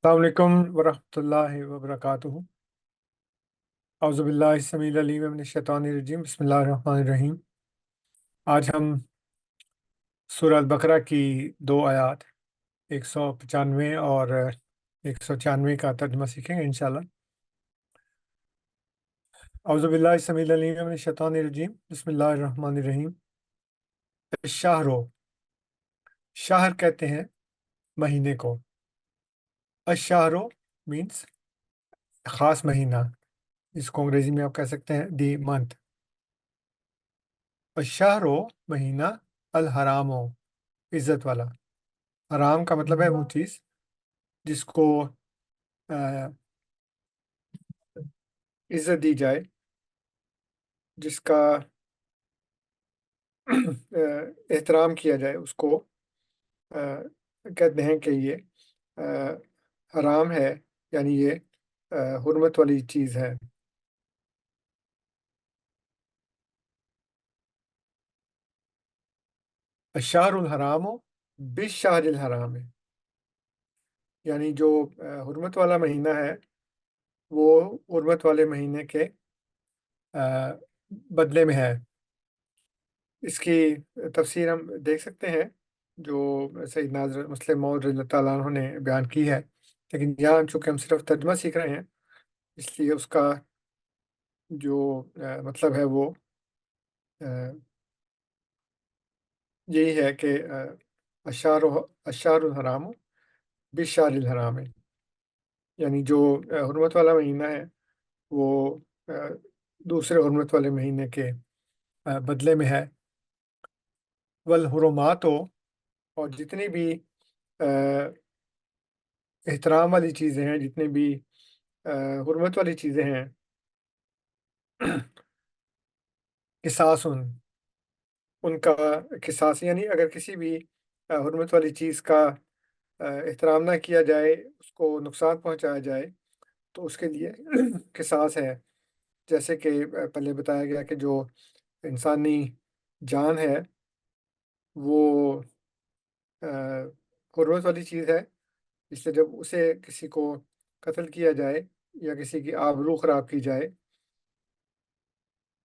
अस्सलाम वालेकुम वरहमतुल्लाहि वबरकातुहू। औज़ु बिल्लाहि समील अलीम मिनश शैतानिर रजीम। बिस्मिल्लाहिर रहमानिर रहीम। आज हम सूरह अल बकरा की दो आयत 195 और 196 का तर्जुमा सीखेंगे इंशाल्लाह। औज़ु बिल्लाहि समील अलीम मिनश शैतानिर रजीम। बिस्मिल्लाहिर रहमानिर रहीम। शहरो, शहर कहते हैं महीने को। अशहरो मीन्स खास महीना, इसको अंग्रेजी में आप कह सकते हैं दी मंथ। अशहरो महीना, अल हरामो इज्जत वाला। हराम का मतलब है वो चीज जिसको अ, इज्जत दी जाए, जिसका एहतराम किया जाए, उसको कहते हैं कि ये अ, हराम है, यानी ये हुर्मत वाली चीज है। अशारुल हराम बिशारिल हराम है, यानी जो हुर्मत वाला महीना है वो हुर्मत वाले महीने के अ, बदले में है। इसकी तफसीर हम देख सकते हैं जो सैयदना हज़रत मुस्लिम मौऊद रज़ियल्लाहु ताला अन्हु ने बयान की है, लेकिन यहाँ चूंकि हम सिर्फ तर्जुमा सीख रहे हैं, इसलिए उसका जो मतलब है वो अ, यही है कि अशार अशारुल हराम बिशारिल हराम है, यानी जो हुर्मत वाला महीना है वो अ, दूसरे हुर्मत वाले महीने के बदले में है। वल हुरुमात हो, और जितनी भी एहतराम वाली चीज़ें हैं, जितनी भी हुर्मत वाली चीज़ें हैं, किसास उनका किसास, यानी अगर किसी भी हुर्मत वाली चीज़ का एहतराम ना किया जाए, उसको नुकसान पहुंचाया जाए, तो उसके लिए किसास है। जैसे कि पहले बताया गया कि जो इंसानी जान है वो अ, हुर्मत वाली चीज़ है, इसलिए जब उसे किसी को कत्ल किया जाए या किसी की आबरू खराब की जाए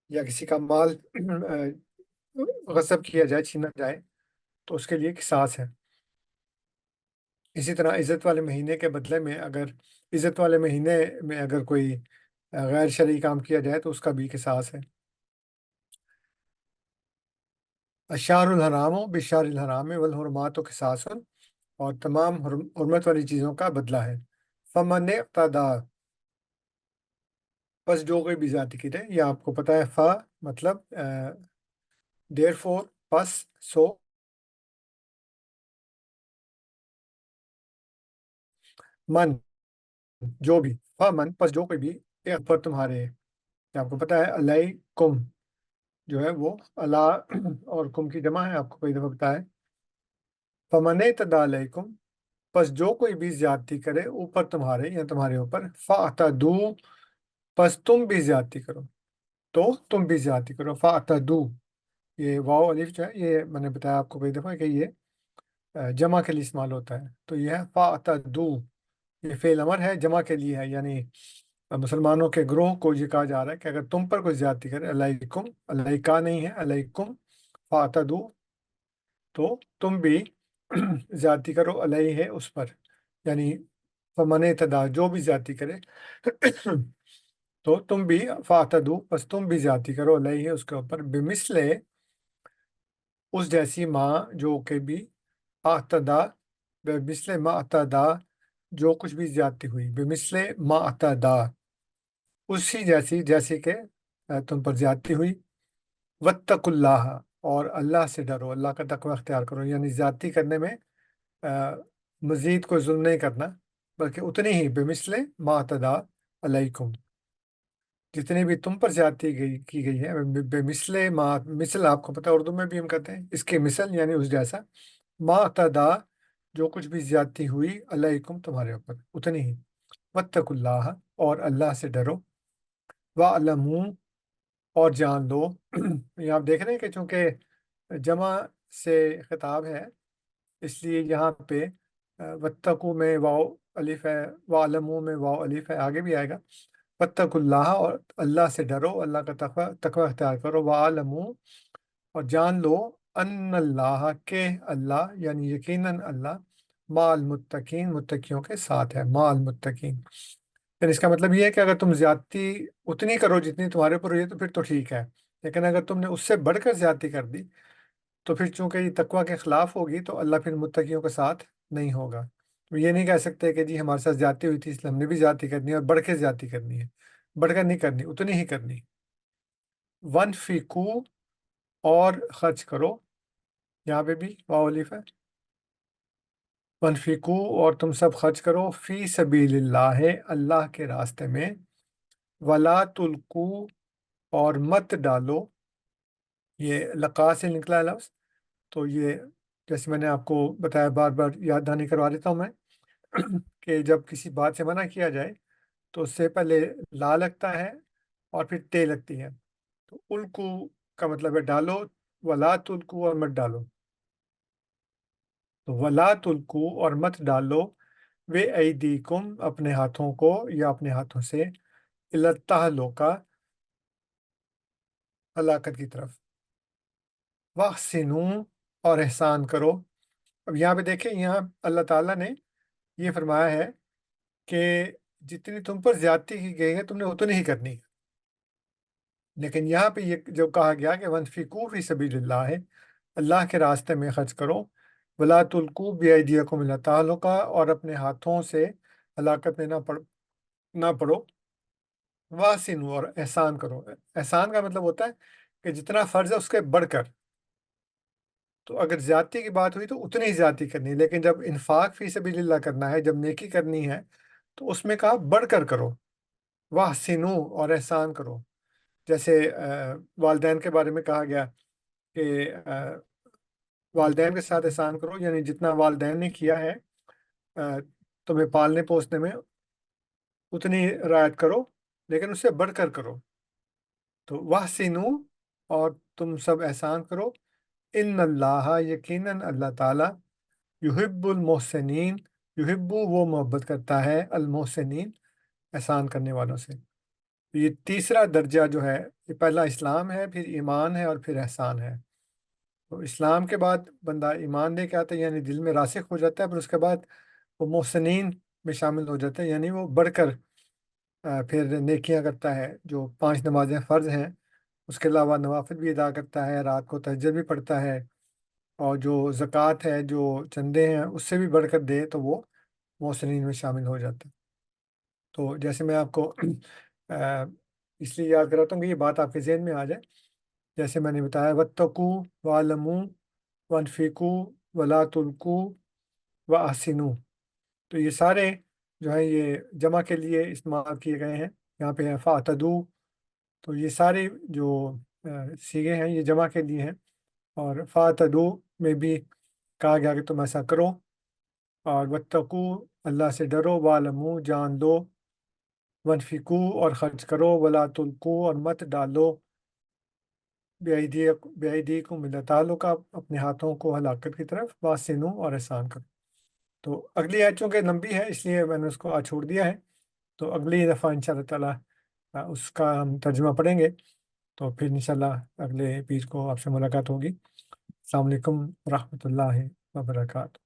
या किसी का माल गसब किया जाए, छीना जाए, तो उसके लिए किसास है। इसी तरह इज़्ज़त वाले महीने के बदले में, अगर इज़्ज़त वाले महीने में अगर कोई गैर शरई काम किया जाए तो उसका भी किसास है। अशारुल हराम बिशारिल हराम वल हुरमात किसासन, और तमाम हुर्मत वाली चीज़ों का बदला है। फमन इक़्तदा, बस जो कोई भी ज़्यादती करे, ये आपको पता है। फ़ा मतलब देयर फोर, बस सो, मन जो भी, फ़ा मन बस जो कोई भी, एक पर तुम्हारे, ये आपको पता है। अलैकुम जो है वो अल्लाह और कुम की जमा है, आपको कई दफ़ा पता है। फमन तदा अलैकुम, बस जो कोई भी ज्यादती करे ऊपर तुम्हारे या तुम्हारे ऊपर, फ़अतदू, बस तुम भी ज्यादती करो, तो तुम भी ज्यादती करो। फ़अतदू, ये वाव अलिफ जो है, ये मैंने बताया आपको कई दफ़ा कि ये जमा के लिए इस्तेमाल होता है, तो ये है फ़अतदू। ये फेल अमर है, जमा के लिए है, यानी मुसलमानों के ग्रोह को ये कहा जा रहा है कि अगर तुम पर कोई ज्यादती करे, अलैकुम, अलैका नहीं है, अलैकुम, फ़अतदू, तो तुम भी ज्यादती करो, अलैहि है उस पर, यानी फमने तदा जो भी ज्यादती करे तो तुम भी फातदू, बस तुम भी ज्यादती करो, अलैहि है उसके ऊपर, बेमिसले, उस जैसी माँ जो के भी, आतदा, बेमिसले मा अतदा, जो कुछ भी ज्यादती हुई, बेमिसले मा अतदा, उसी जैसी जैसे कि तुम पर ज्यादती हुई। वत्तकुल्लाह, और अल्लाह से डरो, अल्लाह का तकवा अख्तियार करो, यानी ज्यादती करने में मजीद कोई जुल्म नहीं करना, बल्कि उतनी ही, बेमिसले मातदा अलैकुम, जितनी भी तुम पर ज्यादती की गई है। बेमिसले मा, मिसल आपको पता है उर्दू में भी हम कहते हैं इसके मिसल, यानी उस जैसा। मातदा, जो कुछ भी ज्यादती हुई, अलैकुम तुम्हारे ऊपर, उतनी ही। वत्तकुल्लाह, और अल्लाह से डरो। वालमू, और जान लो। ये आप देख रहे हैं कि चूंकि जमा से खिताब है, इसलिए यहाँ पे वत्तकू में वाव अलिफ है, वालमू में वाव अलिफ है, आगे भी आएगा। वत्तकुल्लाह, और अल्लाह से डरो, अल्लाह का तकवा तकवा अख्तियार करो। वालमू, और जान लो, अन्नल्लाह के अल्लाह, यानी यकीनन अल्लाह, माल मुत्तकीन, मुत्तकियों के साथ है, माल मुत्तकीन। यानी इसका मतलब ये है कि अगर तुम ज्यादती उतनी करो जितनी तुम्हारे ऊपर हुई है तो फिर तो ठीक है, लेकिन अगर तुमने उससे बढ़कर ज्यादती कर दी तो फिर चूंकि ये तकवा के खिलाफ होगी तो अल्लाह फिर मुत्तकियों के साथ नहीं होगा। तो ये नहीं कह सकते कि जी हमारे साथ ज्यादती हुई थी इसलिए हमने भी ज्यादती करनी है, और बढ़ के ज्यादती करनी है। बढ़कर नहीं करनी, उतनी ही करनी। वन फीकू, और खर्च करो, यहाँ पे भी वालिफ है। वन फीकू, और तुम सब खर्च करो, फी सबीलिल्लाह, अल्लाह के रास्ते में। वला तुल्कू, और मत डालो, ये लका से निकला है लफ्ज़। तो ये जैसे मैंने आपको बताया, बार बार याद दहानी करवा देता हूँ मैं कि जब किसी बात से मना किया जाए तो उससे पहले ला लगता है और फिर ते लगती है। तो उल्कू का मतलब है डालो, वला तुल्कू, और मत डालो। तो वला तुल्कू, और मत डालो, वे ऐदीकुम, अपने हाथों को या अपने हाथों से, इलत्ताहलुका, हलाकत की तरफ। वहसिनू, और एहसान करो। अब यहाँ पे देखें, यहाँ अल्लाह ताला ने ये फरमाया है कि जितनी तुम पर ज्यादती की गई है तुमने उतनी ही करनी है। लेकिन यहाँ पे ये जो कहा गया कि वनफिकू फी सबीलिल्लाह है, अल्लाह के रास्ते में खर्च करो। वला तुल्कू बियदियकुम इला ताहलुका, और अपने हाथों से हलाकत में ना पड़ो। वासिनु, और एहसान करो। एहसान का मतलब होता है कि जितना फर्ज है उसके बढ़कर। तो अगर ज्यादती की बात हुई तो उतनी ही ज्यादती करनी है, लेकिन जब इन्फाक फी सबिलिल्लाह करना है, जब नेकी करनी है, तो उसमें कहा बढ़कर करो। वाहसिनु, और एहसान करो। जैसे वालदैन के बारे में कहा गया कि वालदैन के साथ एहसान करो, यानी जितना वालदैन ने किया है अ, तुम्हें पालने पोसने में, उतनी रियायत करो, लेकिन उससे बढ़कर करो। तो वाहसिनु, और तुम सब एहसान करो। इन अल्लाह, यकीनन अल्लाह ताला, युहिब्बुल मोहसिनीन, युहिब्बु, वो मोहब्बत करता है, अल मोहसिनीन, एहसान करने वालों से। तो ये तीसरा दर्जा जो है, ये पहला इस्लाम है, फिर ईमान है, और फिर एहसान है। तो इस्लाम के बाद बंदा ईमान लेके आता है, यानी दिल में रासिख हो जाता है, फिर उसके बाद वो मोहसिनीन में शामिल हो जाता है, यानी वो बढ़कर फिर नेकियां करता है। जो 5 नमाजें फ़र्ज हैं उसके अलावा नवाफिल भी अदा करता है, रात को तहज्जुद भी पढ़ता है, और जो ज़कात है, जो चंदे हैं, उससे भी बढ़कर दे तो वो मोहसिनीन में शामिल हो जाता है। तो जैसे मैं आपको अ, इसलिए याद कराता हूँ कि ये बात आपके जहन में आ जाए। जैसे मैंने बताया, वत्तकू, वालमू, वनफिकू, वला तुल्कू, व अहसिनू। तो ये सारे जो है ये जमा के लिए इस्तेमाल किए गए हैं। यहाँ पे है फ़ातदू। तो ये सारे जो सीगे हैं ये जमा के लिए हैं। और फ़ातदू में भी कहा गया कि तुम ऐसा करो। और वत्तकू, अल्लाह से डरो, वालमू, जान लो, वनफिकू, और खर्च करो, वला तुल्कू, और मत डालो, बेईदी को मिला ताल्लुका, अपने हाथों को हलाकत की तरफ, वासिनू, और एहसान करो। तो अगली आयत चूंकि लंबी है इसलिए मैंने उसको आज छोड़ दिया है। तो अगली दफ़ा इंशाल्लाह ताला उसका हम तर्जुमा पढ़ेंगे। तो फिर इंशाल्लाह अगले पीर को आपसे मुलाकात होगी। अस्सलाम वालेकुम रहमतुल्लाहि व बरकातहू।